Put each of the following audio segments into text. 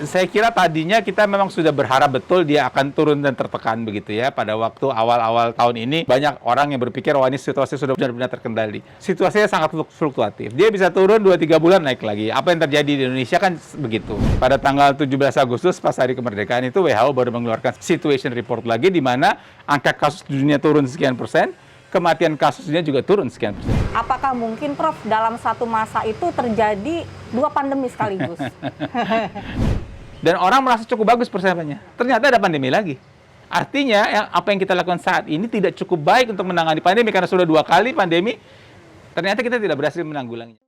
Saya kira tadinya kita memang sudah berharap betul dia akan turun dan tertekan begitu ya. Pada waktu awal-awal tahun ini banyak orang yang berpikir wah ini situasi sudah benar-benar terkendali. Situasinya sangat fluktuatif. Dia bisa turun 2-3 bulan naik lagi. Apa yang terjadi di Indonesia kan begitu. Pada tanggal 17 Agustus pas hari kemerdekaan itu WHO baru mengeluarkan situation report lagi di mana angka kasus di dunia turun sekian persen, kematian kasusnya juga turun sekian persen. Apakah mungkin Prof dalam satu masa itu terjadi 2 pandemi sekaligus? Dan orang merasa cukup bagus persiapannya. Ternyata ada pandemi lagi. Artinya apa yang kita lakukan saat ini tidak cukup baik untuk menangani pandemi karena sudah 2 kali pandemi. Ternyata kita tidak berhasil menanggulanginya.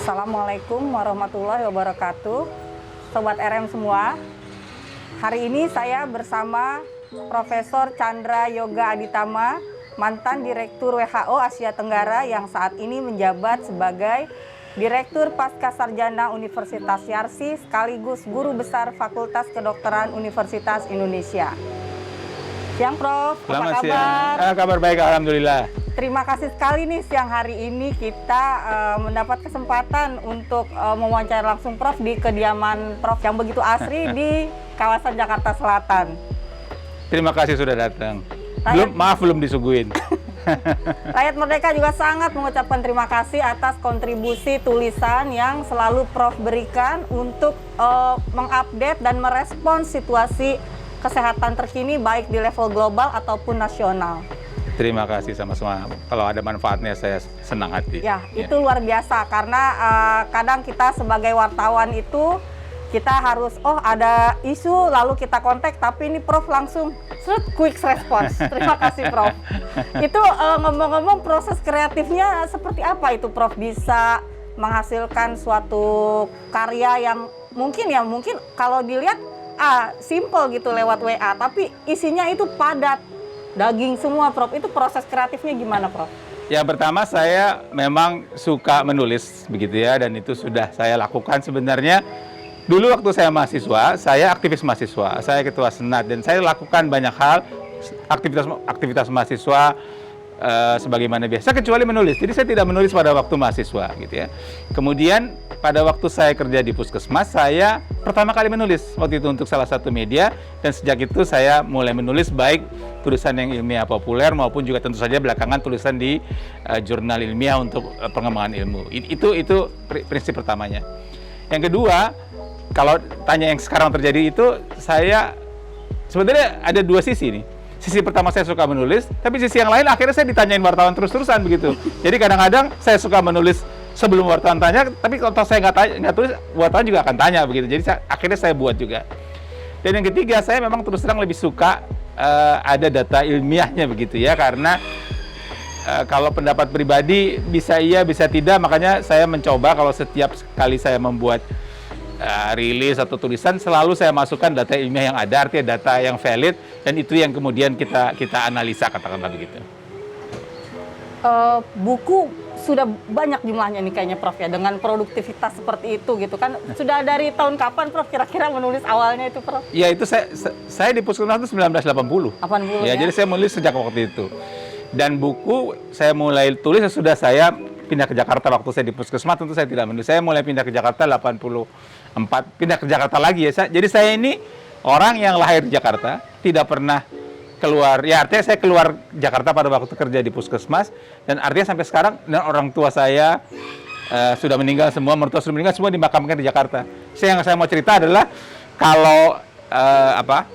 Assalamualaikum warahmatullahi wabarakatuh. Sobat RM semua, hari ini saya bersama Profesor Chandra Yoga Aditama, mantan Direktur WHO Asia Tenggara yang saat ini menjabat sebagai Direktur Pascasarjana Universitas Yarsi sekaligus Guru Besar Fakultas Kedokteran Universitas Indonesia. Siang Prof, Selamat apa kabar? Siang. Kabar baik, alhamdulillah. Terima kasih sekali nih siang hari ini kita mendapat kesempatan untuk mewawancara langsung Prof di kediaman Prof yang begitu asri di kawasan Jakarta Selatan. Terima kasih sudah datang. Rakyat, Belum disuguhin. Rakyat Merdeka juga sangat mengucapkan terima kasih atas kontribusi tulisan yang selalu Prof berikan untuk mengupdate dan merespons situasi kesehatan terkini baik di level global ataupun nasional. Terima kasih sama-sama. Kalau ada manfaatnya saya senang hati. Ya, itu luar biasa karena kadang kita sebagai wartawan itu kita harus ada isu lalu kita kontak, tapi ini Prof langsung quick response. Terima kasih Prof. Itu ngomong-ngomong proses kreatifnya seperti apa itu Prof bisa menghasilkan suatu karya yang mungkin kalau dilihat simple gitu lewat WA, tapi isinya itu padat. Daging semua, Prof. Itu proses kreatifnya gimana, Prof? Ya, pertama saya memang suka menulis begitu ya, dan itu sudah saya lakukan sebenarnya. Dulu waktu saya mahasiswa, saya aktivis mahasiswa, saya ketua senat, dan saya lakukan banyak hal, aktivitas mahasiswa sebagaimana biasa, kecuali menulis. Jadi saya tidak menulis pada waktu mahasiswa gitu ya. Kemudian pada waktu saya kerja di Puskesmas, saya pertama kali menulis waktu itu untuk salah satu media, dan sejak itu saya mulai menulis baik tulisan yang ilmiah populer maupun juga tentu saja belakangan tulisan di jurnal ilmiah untuk pengembangan ilmu. Itu prinsip pertamanya. Yang kedua, kalau tanya yang sekarang terjadi itu, saya sebenarnya ada 2 sisi nih. Sisi pertama saya suka menulis, tapi sisi yang lain akhirnya saya ditanyain wartawan terus-terusan begitu. Jadi kadang-kadang saya suka menulis sebelum wartawan tanya, tapi kalau saya nggak tulis, wartawan juga akan tanya begitu. Jadi akhirnya saya buat juga. Dan yang ketiga, saya memang terus terang lebih suka ada data ilmiahnya begitu ya, karena kalau pendapat pribadi bisa iya bisa tidak, makanya saya mencoba kalau setiap kali saya membuat rilis atau tulisan selalu saya masukkan data ilmiah yang ada, artinya data yang valid, dan itu yang kemudian kita analisa, katakanlah begitu. Buku sudah banyak jumlahnya nih kayaknya Prof ya, dengan produktivitas seperti itu gitu kan. Sudah dari tahun kapan Prof kira-kira menulis awalnya itu Prof? Ya itu saya di Puskesmas itu 1980. 80 ya. Jadi saya menulis sejak waktu itu. Dan buku saya mulai tulis sudah saya pindah ke Jakarta. Waktu saya di Puskesmas tentu saya tidak menulis. Saya mulai pindah ke Jakarta 84, pindah ke Jakarta lagi ya. Jadi saya ini orang yang lahir di Jakarta, tidak pernah keluar. Ya artinya saya keluar Jakarta pada waktu kerja di Puskesmas, dan artinya sampai sekarang dan orang tua saya sudah meninggal semua, mertua sudah meninggal semua, dimakamkan di Jakarta. Yang saya mau cerita adalah kalau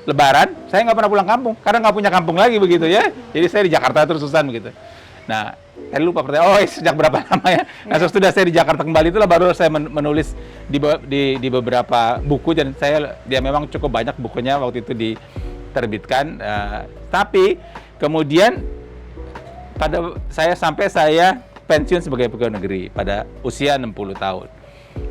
Lebaran saya nggak pernah pulang kampung karena nggak punya kampung lagi begitu ya. Jadi saya di Jakarta terusan begitu. Nah, saya lupa pertanyaan, sejak berapa lama ya? Nah, sesudah saya di Jakarta kembali itulah baru saya menulis di beberapa buku, dan dia memang cukup banyak bukunya waktu itu diterbitkan. Tapi kemudian sampai saya pensiun sebagai pegawai negeri pada usia 60 tahun.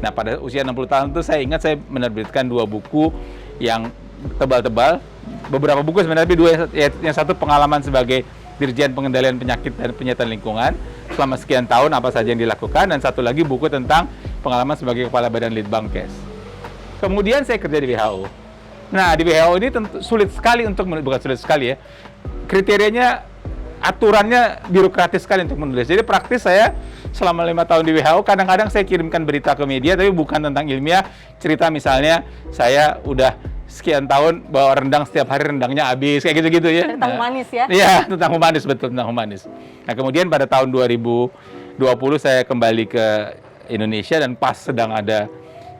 Nah, pada usia 60 tahun itu saya ingat saya menerbitkan 2 buku yang tebal-tebal. Beberapa buku sebenarnya, tapi 2, yang satu pengalaman sebagai Dirjen Pengendalian Penyakit dan Penyihatan Lingkungan, selama sekian tahun apa saja yang dilakukan, dan satu lagi buku tentang pengalaman sebagai Kepala Badan Litbangkes. Kemudian saya kerja di WHO. Nah, di WHO ini tentu sulit sekali untuk, bukan sulit sekali ya, kriterianya, aturannya birokratis sekali untuk menulis. Jadi praktis saya selama 5 tahun di WHO, kadang-kadang saya kirimkan berita ke media, tapi bukan tentang ilmiah, cerita misalnya saya udah sekian tahun bawa rendang, setiap hari rendangnya habis, kayak gitu-gitu ya. Tentang humanis ya? Iya, tentang humanis, betul, tentang humanis. Nah, kemudian pada tahun 2020 saya kembali ke Indonesia dan pas sedang ada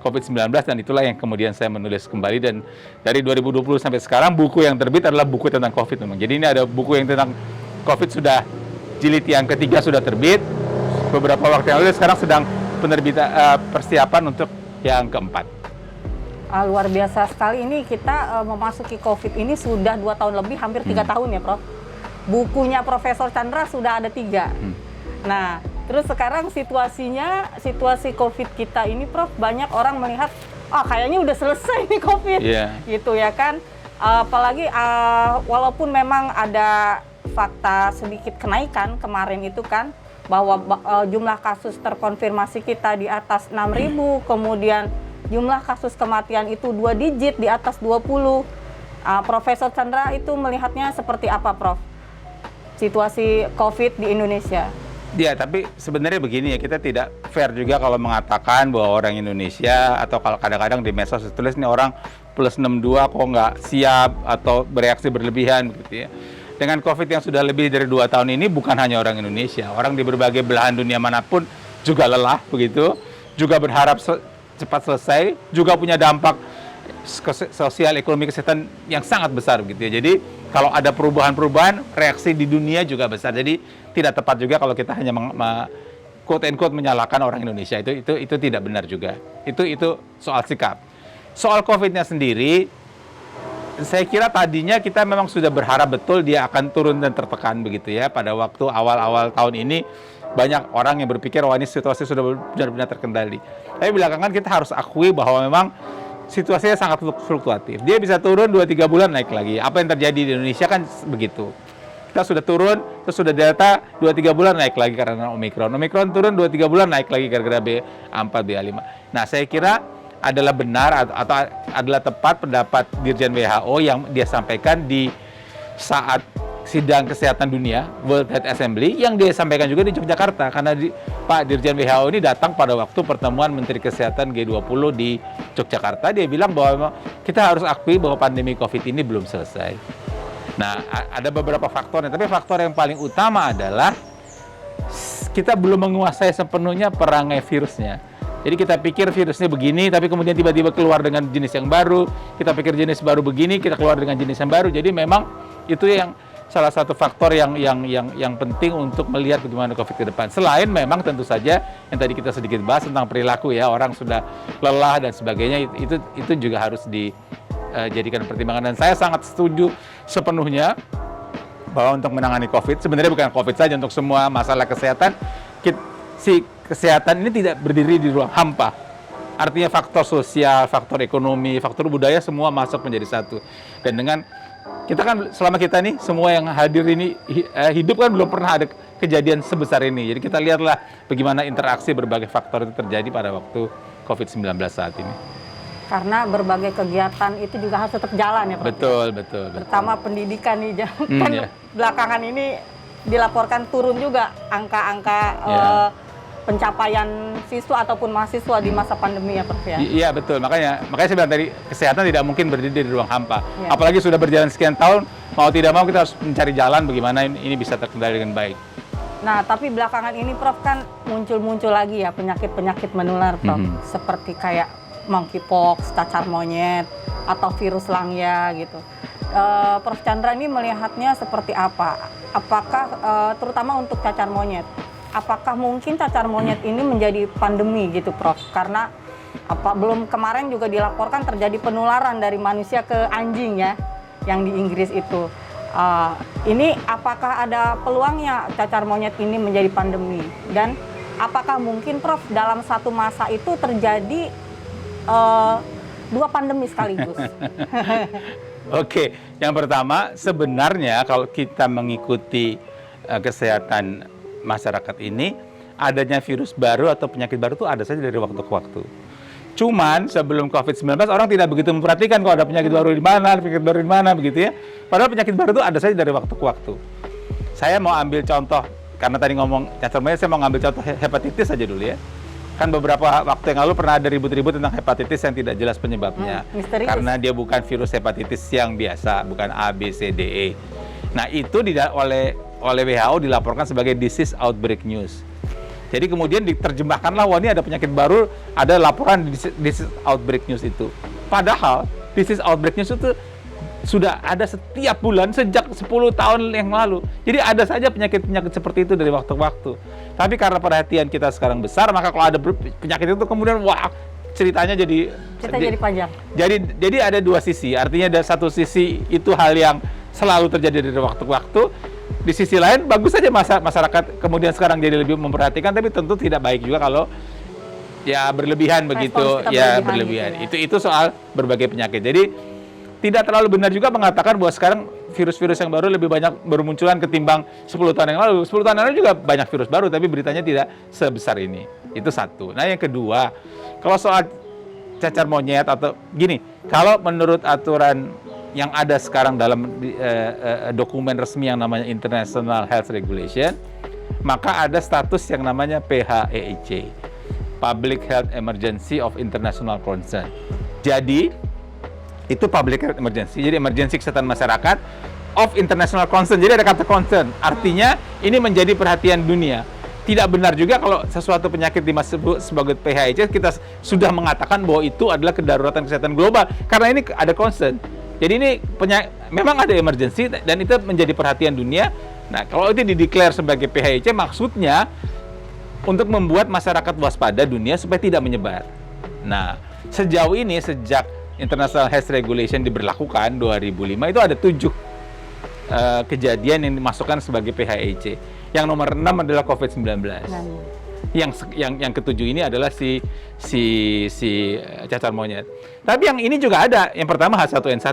COVID-19, dan itulah yang kemudian saya menulis kembali, dan dari 2020 sampai sekarang buku yang terbit adalah buku tentang COVID memang. Jadi ini ada buku yang tentang COVID sudah jilid yang ketiga sudah terbit beberapa waktu yang lalu, sekarang sedang penerbitan persiapan untuk yang keempat. Luar biasa sekali, ini kita memasuki COVID ini sudah 2 tahun lebih, hampir 3 tahun ya Prof. Bukunya Profesor Chandra sudah ada 3. Nah, terus sekarang situasi COVID kita ini Prof, banyak orang melihat, kayaknya udah selesai nih COVID, gitu ya kan. Apalagi walaupun memang ada fakta sedikit kenaikan kemarin itu kan, bahwa jumlah kasus terkonfirmasi kita di atas 6.000, kemudian jumlah kasus kematian itu 2 digit di atas 20. Profesor Chandra itu melihatnya seperti apa Prof? Situasi COVID di Indonesia. Ya, tapi sebenarnya begini ya, kita tidak fair juga kalau mengatakan bahwa orang Indonesia, atau kalau kadang-kadang di medsos tulis nih orang plus 62 kok nggak siap atau bereaksi berlebihan gitu ya. Dengan COVID yang sudah lebih dari 2 tahun ini, bukan hanya orang Indonesia, orang di berbagai belahan dunia manapun juga lelah begitu, juga berharap cepat selesai, juga punya dampak sosial, ekonomi, kesehatan yang sangat besar gitu ya. Jadi kalau ada perubahan-perubahan, reaksi di dunia juga besar. Jadi tidak tepat juga kalau kita hanya quote and quote menyalahkan orang Indonesia. Itu tidak benar juga. Itu soal sikap. Soal COVID-nya sendiri, saya kira tadinya kita memang sudah berharap betul dia akan turun dan tertekan begitu ya. Pada waktu awal-awal tahun ini banyak orang yang berpikir wah ini situasi sudah benar-benar terkendali. Tapi belakangan kita harus akui bahwa memang situasinya sangat fluktuatif. Dia bisa turun 2-3 bulan naik lagi. Apa yang terjadi di Indonesia kan begitu. Kita sudah turun, terus sudah Delta 2-3 bulan naik lagi karena Omikron. Omikron turun 2-3 bulan naik lagi gara-gara BA4, BA5. Nah, saya kira adalah benar atau adalah tepat pendapat Dirjen WHO yang dia sampaikan di saat sidang kesehatan dunia World Health Assembly, yang dia sampaikan juga di Yogyakarta, karena Pak Dirjen WHO ini datang pada waktu pertemuan Menteri Kesehatan G20 di Yogyakarta. Dia bilang bahwa kita harus akui bahwa pandemi COVID ini belum selesai. Nah, ada beberapa faktornya, tapi faktor yang paling utama adalah kita belum menguasai sepenuhnya perangai virusnya. Jadi kita pikir virusnya begini, tapi kemudian tiba-tiba keluar dengan jenis yang baru. Kita pikir jenis baru begini, kita keluar dengan jenis yang baru. Jadi memang itu yang salah satu faktor yang penting untuk melihat bagaimana COVID ke depan. Selain memang tentu saja yang tadi kita sedikit bahas tentang perilaku ya, orang sudah lelah dan sebagainya, itu juga harus dijadikan pertimbangan. Dan saya sangat setuju sepenuhnya bahwa untuk menangani COVID, sebenarnya bukan COVID saja, untuk semua masalah kesehatan, si kesehatan ini tidak berdiri di ruang hampa. Artinya faktor sosial, faktor ekonomi, faktor budaya semua masuk menjadi satu. Dan dengan kita kan selama kita nih semua yang hadir ini hidup kan belum pernah ada kejadian sebesar ini. Jadi kita lihatlah bagaimana interaksi berbagai faktor itu terjadi pada waktu COVID-19 saat ini. Karena berbagai kegiatan itu juga harus tetap jalan ya Pak. Betul. Terutama pendidikan nih, kan belakangan ini dilaporkan turun juga angka-angka pencapaian siswa ataupun mahasiswa di masa pandemi ya Prof ya. Iya betul, makanya saya bilang tadi kesehatan tidak mungkin berdiri di ruang hampa. Apalagi sudah berjalan sekian tahun, mau tidak mau kita harus mencari jalan bagaimana ini bisa terkendali dengan baik. Nah, tapi belakangan ini Prof kan muncul lagi ya penyakit-penyakit menular Prof, seperti kayak monkeypox, cacar monyet atau virus langya gitu. Prof Chandra ini melihatnya seperti apa? Apakah terutama untuk cacar monyet? Apakah mungkin cacar monyet ini menjadi pandemi gitu Prof? Karena belum kemarin juga dilaporkan terjadi penularan dari manusia ke anjing ya, yang di Inggris itu. Ini apakah ada peluangnya cacar monyet ini menjadi pandemi? Dan apakah mungkin Prof dalam satu masa itu terjadi 2 pandemi sekaligus? Oke, yang pertama sebenarnya kalau kita mengikuti kesehatan masyarakat ini adanya virus baru atau penyakit baru itu ada saja dari waktu ke waktu. Cuman sebelum COVID-19 orang tidak begitu memperhatikan kalau ada penyakit baru di mana, begitu ya. Padahal penyakit baru itu ada saja dari waktu ke waktu. Saya mau ambil contoh, karena tadi ngomong cacar monyet, saya mau ngambil contoh hepatitis saja dulu ya. Kan beberapa waktu yang lalu pernah ada ribut-ribut tentang hepatitis yang tidak jelas penyebabnya. Misterius. Karena dia bukan virus hepatitis yang biasa, bukan A, B, C, D, E. Nah itu oleh WHO dilaporkan sebagai disease outbreak news. Jadi kemudian diterjemahkanlah, wah ini ada penyakit baru, ada laporan disease outbreak news itu. Padahal disease outbreak news itu sudah ada setiap bulan sejak 10 tahun yang lalu. Jadi ada saja penyakit-penyakit seperti itu dari waktu ke waktu. Tapi karena perhatian kita sekarang besar, maka kalau ada penyakit itu kemudian wah ceritanya jadi panjang. Jadi ada dua sisi. Artinya ada satu sisi itu hal yang selalu terjadi dari waktu ke waktu. Di sisi lain bagus saja masyarakat kemudian sekarang jadi lebih memperhatikan, tapi tentu tidak baik juga kalau ya berlebihan begitu, ya berlebihan. Gitu ya. Itu soal berbagai penyakit. Jadi tidak terlalu benar juga mengatakan bahwa sekarang virus-virus yang baru lebih banyak bermunculan ketimbang 10 tahun yang lalu. 10 tahun yang lalu juga banyak virus baru, tapi beritanya tidak sebesar ini. Itu satu. Nah yang kedua, kalau soal cacar monyet atau gini, kalau menurut aturan yang ada sekarang dalam dokumen resmi yang namanya International Health Regulation, maka ada status yang namanya PHEIC, Public Health Emergency of International Concern. Jadi itu public health emergency, jadi emergency kesehatan masyarakat of international concern. Jadi ada kata concern, artinya ini menjadi perhatian dunia. Tidak benar juga kalau sesuatu penyakit dimasuk sebagai PHEIC kita sudah mengatakan bahwa itu adalah kedaruratan kesehatan global, karena ini ada concern. Jadi ini memang ada emergency dan itu menjadi perhatian dunia. Nah, kalau itu dideklar sebagai PHEIC, maksudnya untuk membuat masyarakat waspada dunia supaya tidak menyebar. Nah, sejauh ini sejak International Health Regulation diberlakukan 2005 itu ada 7 kejadian yang dimasukkan sebagai PHEIC. Yang nomor 6 adalah COVID-19. Yang ketujuh ini adalah si cacar monyet. Tapi yang ini juga ada. Yang pertama H1N1.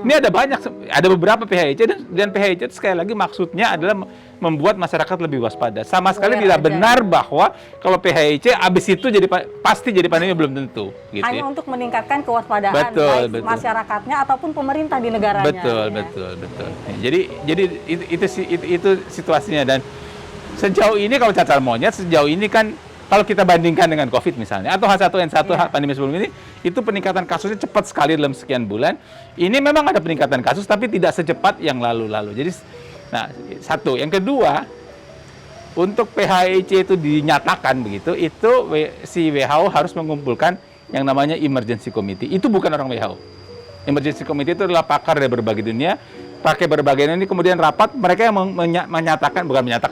Ini ada banyak, ada beberapa PHEIC dan PHEIC sekali lagi maksudnya adalah membuat masyarakat lebih waspada. Sama sekali tidak benar bahwa kalau PHEIC abis itu pasti jadi pandemi, belum tentu. Gitu Hanya ya. untuk meningkatkan kewaspadaan baik masyarakatnya ataupun pemerintah di negaranya. Betul. Jadi itu situasinya. Dan sejauh ini kalau cacar monyet, sejauh ini kan kalau kita bandingkan dengan COVID misalnya, atau H1N1 pandemi sebelum ini, itu peningkatan kasusnya cepat sekali dalam sekian bulan. Ini memang ada peningkatan kasus, tapi tidak secepat yang lalu-lalu. Jadi, nah, satu. Yang kedua, untuk PHEIC itu dinyatakan begitu, itu si WHO harus mengumpulkan yang namanya Emergency Committee. Itu bukan orang WHO. Emergency Committee itu adalah pakar dari berbagai dunia, pakai berbagai ini kemudian rapat, mereka yang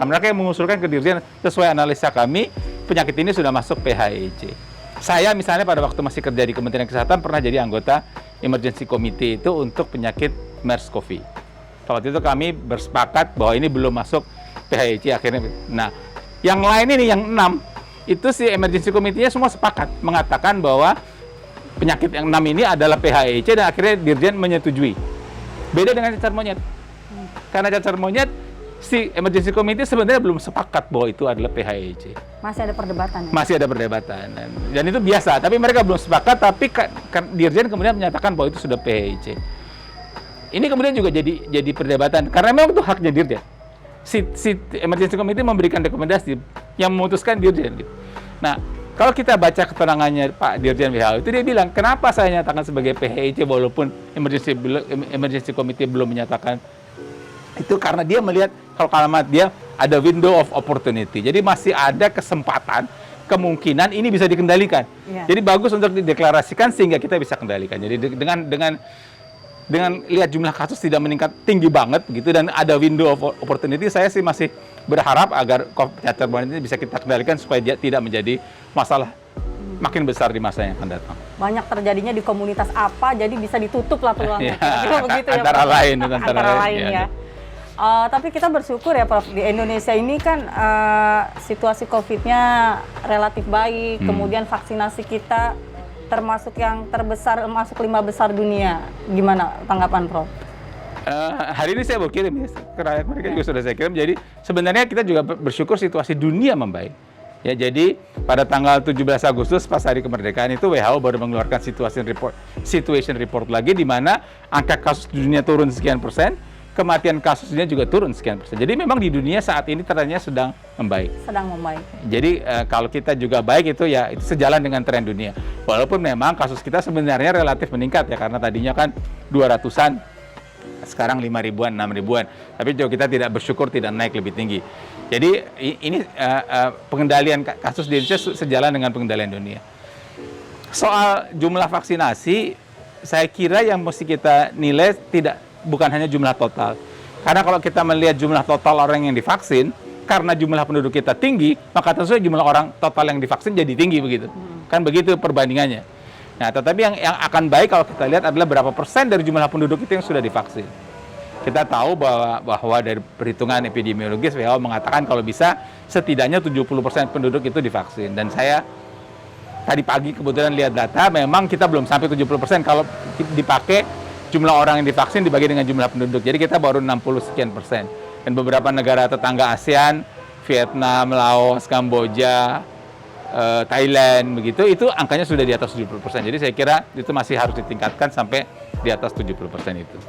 mereka yang mengusulkan ke Dirjen sesuai analisa kami, penyakit ini sudah masuk PHEIC. Saya misalnya pada waktu masih kerja di Kementerian Kesehatan pernah jadi anggota Emergency Committee itu untuk penyakit MERS-CoV. Waktu itu kami bersepakat bahwa ini belum masuk PHEIC akhirnya. Nah, yang lain ini yang 6 itu si Emergency Committee-nya semua sepakat mengatakan bahwa penyakit yang 6 ini adalah PHEIC dan akhirnya Dirjen menyetujui. Beda dengan cacar monyet. Karena cacar monyet, si Emergency Committee sebenarnya belum sepakat bahwa itu adalah PHEIC. Masih ada perdebatan ya? Masih ada perdebatan. Dan itu biasa, tapi mereka belum sepakat, tapi Dirjen kemudian menyatakan bahwa itu sudah PHEIC. Ini kemudian juga jadi perdebatan, karena memang itu haknya Dirjen. Si Emergency Committee memberikan rekomendasi, yang memutuskan Dirjen. Gitu. Nah, kalau kita baca keterangannya Pak Dirjen WHO, itu dia bilang, kenapa saya nyatakan sebagai PHEIC walaupun Emergency Committee belum menyatakan itu, karena dia melihat kalau kalimat dia ada window of opportunity. Jadi masih ada kesempatan, kemungkinan ini bisa dikendalikan. Yeah. Jadi bagus untuk dideklarasikan sehingga kita bisa kendalikan. Jadi dengan lihat jumlah kasus tidak meningkat tinggi banget begitu dan ada window of opportunity, saya sih masih berharap agar cacar monyet ini bisa kita kendalikan supaya dia tidak menjadi masalah makin besar di masa yang akan datang. Banyak terjadinya di komunitas apa, jadi bisa ditutup lah peluangnya. Begitu ya, antara lain ya. Tapi kita bersyukur ya Prof, di Indonesia ini kan situasi COVID-nya relatif baik, kemudian vaksinasi kita termasuk yang terbesar, masuk 5 besar dunia. Gimana tanggapan Prof? Hari ini saya mau kirim ya, ke rakyat mereka juga sudah saya kirim. Jadi sebenarnya kita juga bersyukur situasi dunia membaik. Ya, jadi pada tanggal 17 Agustus pas hari kemerdekaan itu WHO baru mengeluarkan situation report lagi di mana angka kasus di dunia turun sekian persen, kematian kasusnya juga turun sekian persen. Jadi memang di dunia saat ini trennya sedang membaik. Sedang membaik. Jadi kalau kita juga baik itu ya itu sejalan dengan tren dunia. Walaupun memang kasus kita sebenarnya relatif meningkat ya karena tadinya kan 200-an, sekarang 5 ribuan, 6 ribuan. Tapi juga kita tidak bersyukur tidak naik lebih tinggi. Jadi ini pengendalian kasus di Indonesia sejalan dengan pengendalian dunia. Soal jumlah vaksinasi, saya kira yang mesti kita nilai bukan hanya jumlah total. Karena kalau kita melihat jumlah total orang yang divaksin, karena jumlah penduduk kita tinggi, maka tentu saja jumlah orang total yang divaksin jadi tinggi begitu. Kan begitu perbandingannya. Nah, tetapi yang akan baik kalau kita lihat adalah berapa persen dari jumlah penduduk itu yang sudah divaksin. Kita tahu bahwa dari perhitungan epidemiologis WHO mengatakan kalau bisa setidaknya 70% penduduk itu divaksin. Dan saya tadi pagi kebetulan lihat data, memang kita belum sampai 70% kalau dipakai jumlah orang yang divaksin dibagi dengan jumlah penduduk. Jadi kita baru 60 sekian persen. Dan beberapa negara tetangga ASEAN, Vietnam, Laos, Kamboja, Thailand, begitu, itu angkanya sudah di atas 70%. Jadi saya kira itu masih harus ditingkatkan sampai di atas 70% itu.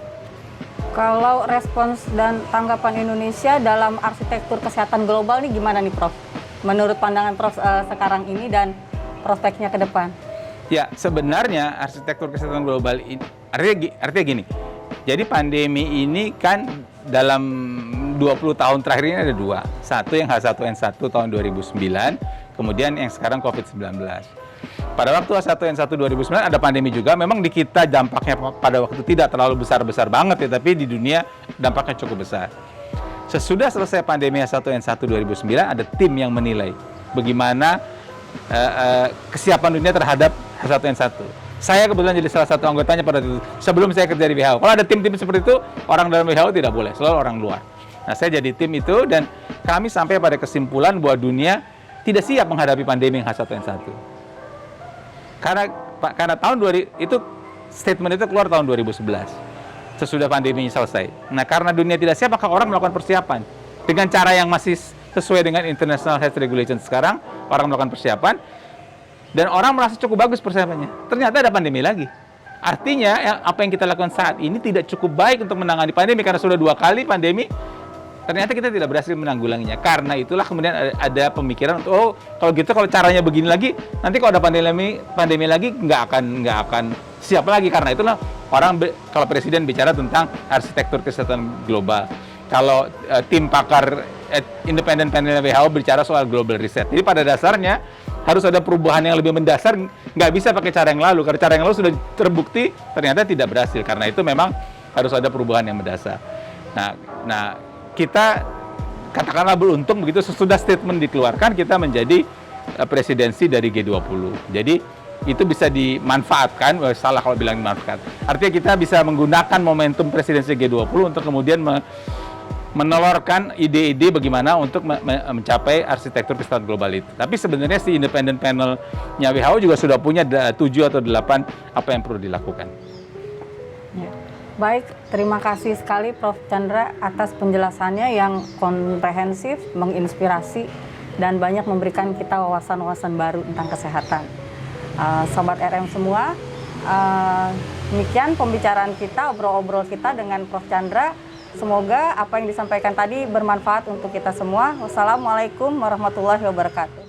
Kalau respons dan tanggapan Indonesia dalam arsitektur kesehatan global ini gimana nih Prof? Menurut pandangan Prof sekarang ini dan prospeknya ke depan? Ya, sebenarnya arsitektur kesehatan global ini artinya gini. Jadi pandemi ini kan dalam 20 tahun terakhir ini ada dua. Satu yang H1N1 tahun 2009, kemudian yang sekarang COVID-19. Pada waktu H1N1 2009 ada pandemi juga, memang di kita dampaknya pada waktu tidak terlalu besar-besar banget ya, tapi di dunia dampaknya cukup besar. Sesudah selesai pandemi H1N1 2009, ada tim yang menilai bagaimana kesiapan dunia terhadap H1N1. Saya kebetulan jadi salah satu anggotanya pada itu, sebelum saya kerja di WHO. Kalau ada tim-tim seperti itu, orang dalam WHO tidak boleh, selalu orang luar. Nah, saya jadi tim itu dan kami sampai pada kesimpulan bahwa dunia tidak siap menghadapi pandemi H1N1. Karena tahun 2000 itu statement itu keluar tahun 2011 sesudah pandemi selesai. Nah, karena dunia tidak siap maka orang melakukan persiapan dengan cara yang masih sesuai dengan International Health Regulation sekarang. Orang melakukan persiapan dan orang merasa cukup bagus persiapannya. Ternyata ada pandemi lagi. Artinya apa yang kita lakukan saat ini tidak cukup baik untuk menangani pandemi karena sudah 2 kali pandemi. Ternyata kita tidak berhasil menanggulanginya. Karena itulah kemudian ada pemikiran untuk, oh kalau gitu kalau caranya begini lagi, nanti kalau ada pandemi lagi nggak akan siap lagi. Karena itulah kalau presiden bicara tentang arsitektur kesehatan global. Kalau tim pakar independen panel WHO bicara soal global reset. Jadi pada dasarnya harus ada perubahan yang lebih mendasar, nggak bisa pakai cara yang lalu. Karena cara yang lalu sudah terbukti ternyata tidak berhasil. Karena itu memang harus ada perubahan yang mendasar. Nah kita katakanlah beruntung begitu sesudah statement dikeluarkan kita menjadi presidensi dari G20. Jadi itu bisa dimanfaatkan, salah kalau bilang dimanfaatkan. Artinya kita bisa menggunakan momentum presidensi G20 untuk kemudian menelorkan ide-ide bagaimana untuk mencapai arsitektur kesehatan global itu. Tapi sebenarnya si independent panel-nya WHO juga sudah punya 7 atau 8 apa yang perlu dilakukan. Ya. Baik, terima kasih sekali Prof. Chandra atas penjelasannya yang komprehensif, menginspirasi, dan banyak memberikan kita wawasan-wawasan baru tentang kesehatan. Sobat RM semua, demikian pembicaraan kita, obrol-obrol kita dengan Prof. Chandra. Semoga apa yang disampaikan tadi bermanfaat untuk kita semua. Wassalamualaikum warahmatullahi wabarakatuh.